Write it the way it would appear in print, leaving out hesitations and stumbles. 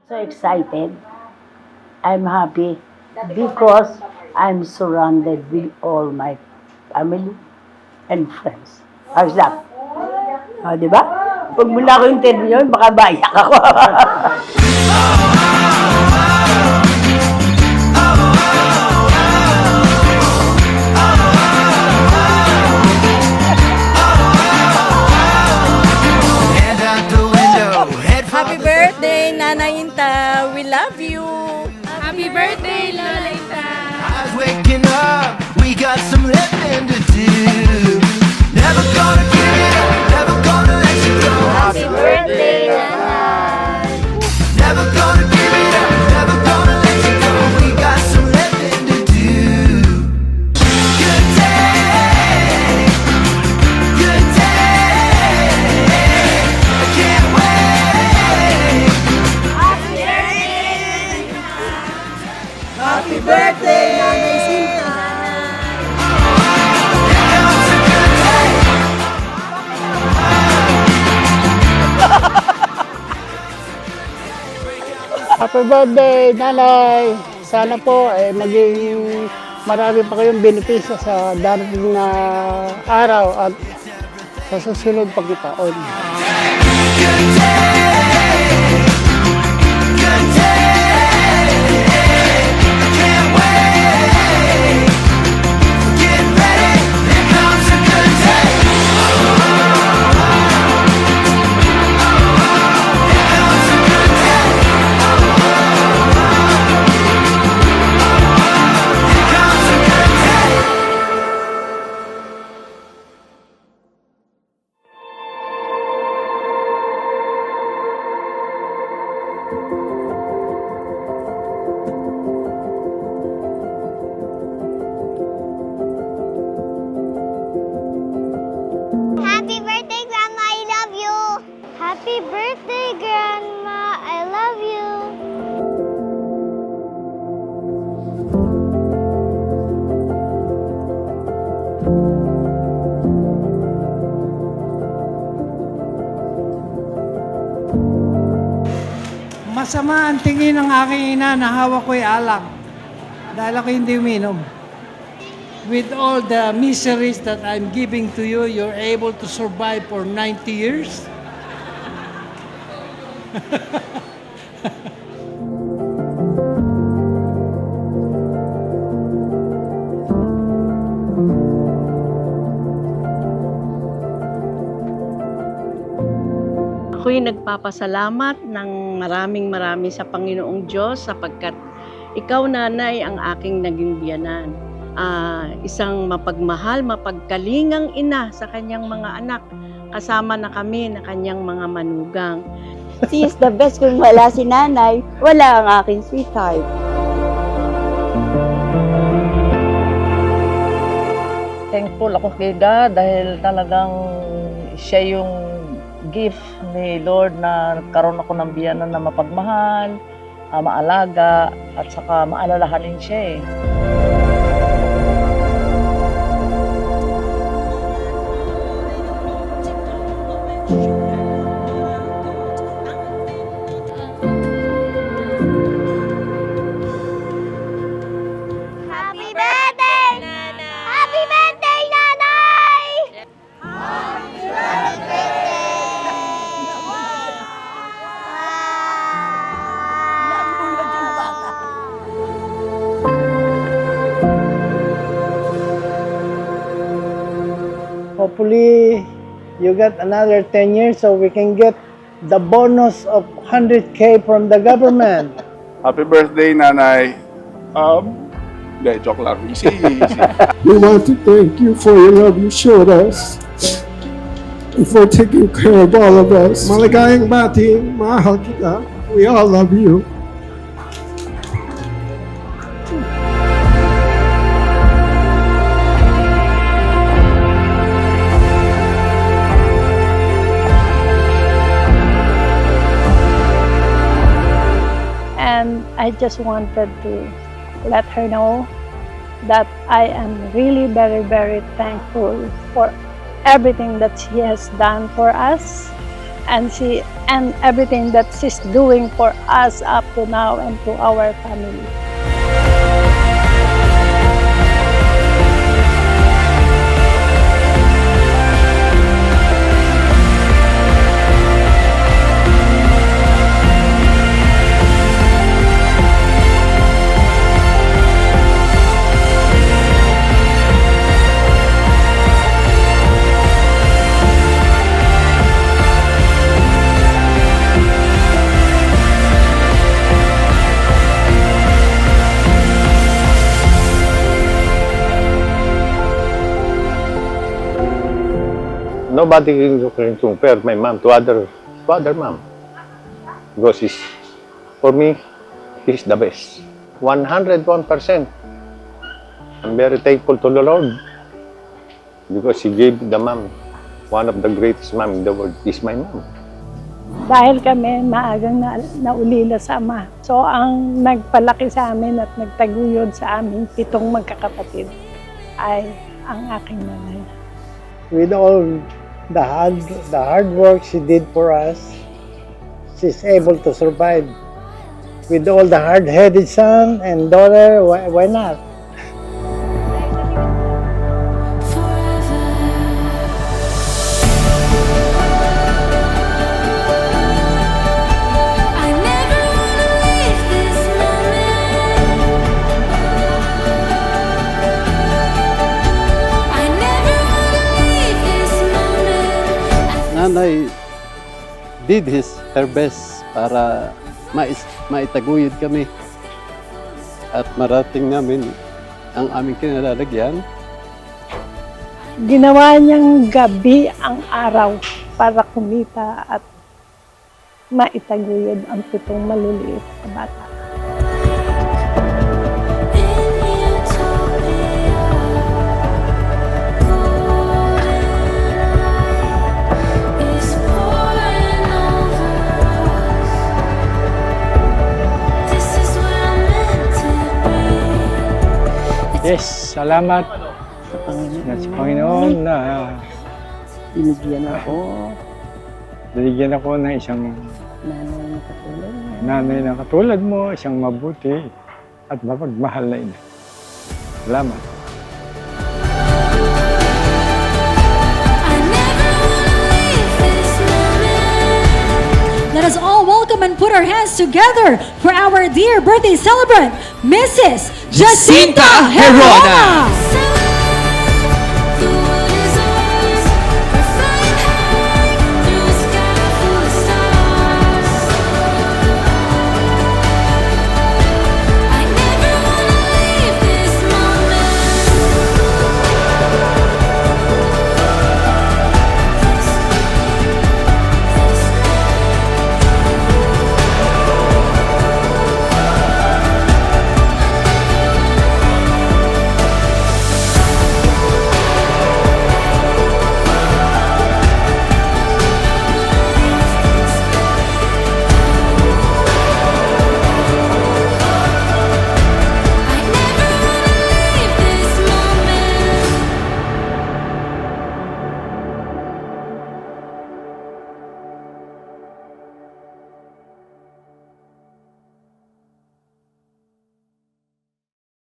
So excited. I'm happy because I'm surrounded with all my family and friends. How's that? Di ba? Pag mula ko yung interview yun, baka bayak ako. Happy birthday, Nanay Inta. We love you. Happy birthday, Lola Inta. I was waking up, we got some living to do. Never gonna give it up, never gonna let you go. Happy birthday, Nanay. Never gonna give it up, never gonna let you go. We got some living to do. Good day, good day. I can't wait. Happy birthday, Nanay Sinta. Happy birthday, Nanay! Sana po maging marami pa kayong benepisyo sa darating na araw at sa susunod pang taon. Good day, good day. I can't wait. Get ready, here comes a good day. Here comes a good day. Here comes a good day. Happy birthday, Grandma! I love you! Happy birthday, Grandma! I love you! Masama ang tingin ng aking ina na hawak ko'y alak dahil ako hindi uminom. With all the miseries that I'm giving to you, you're able to survive for 90 years? Ako'y nagpapasalamat ng maraming sa Panginoong Diyos sapagkat ikaw, Nanay, ang aking naging biyanan. Isang mapagmahal, mapagkalingang ina sa kanyang mga anak. Kasama na kami na kanyang mga manugang. She is the best. Kung wala si Nanay, wala ang aking sweetheart. Thankful ako kay God dahil talagang siya yung gift ni Lord na nagkaroon ako ng biyanan na mapagmahal, maalaga, at saka maalalahanin siya eh. Happy birthday! Happy birthday, Nanay! Happy Hopefully, you get another 10 years so we can get the bonus of 100K from the government. Happy birthday, Nanay. Hindi, joke lang. Easy, easy. We want to thank you for your love you showed us and for taking care of all of us. Maligayang bati, mahal kita. We all love you. And I just wanted to let her know that I am really very thankful for everything that she has done for us. and everything that she's doing for us up to now and to our family. Nobody can compare my mom to other mom. Because for me, he's the best. 101%. I'm very thankful to the Lord because He gave the mom, one of the greatest mom in the world is my mom. Dahil kami maagang naulila sa Ama. So ang nagpalaki sa amin at nagtaguyod sa amin 7 magkakapatid ay ang aking nanay. With all the hard work she did for us, she's able to survive. With all the hard-headed son and daughter, why not? Nanay did her best para maitaguyod kami at marating namin ang aming kinalalagyan. Ginawa niyang gabi ang araw para kumita at maitaguyod ang 7 maliliit na bata. Yes, salamat sa Panginoon na binigyan ako ng isang nanay na katulad mo, isang mabuti at mapagmahal na ina. Salamat. Let us all welcome and put our hands together for our dear birthday celebrant, Mrs. Jacinta Herona.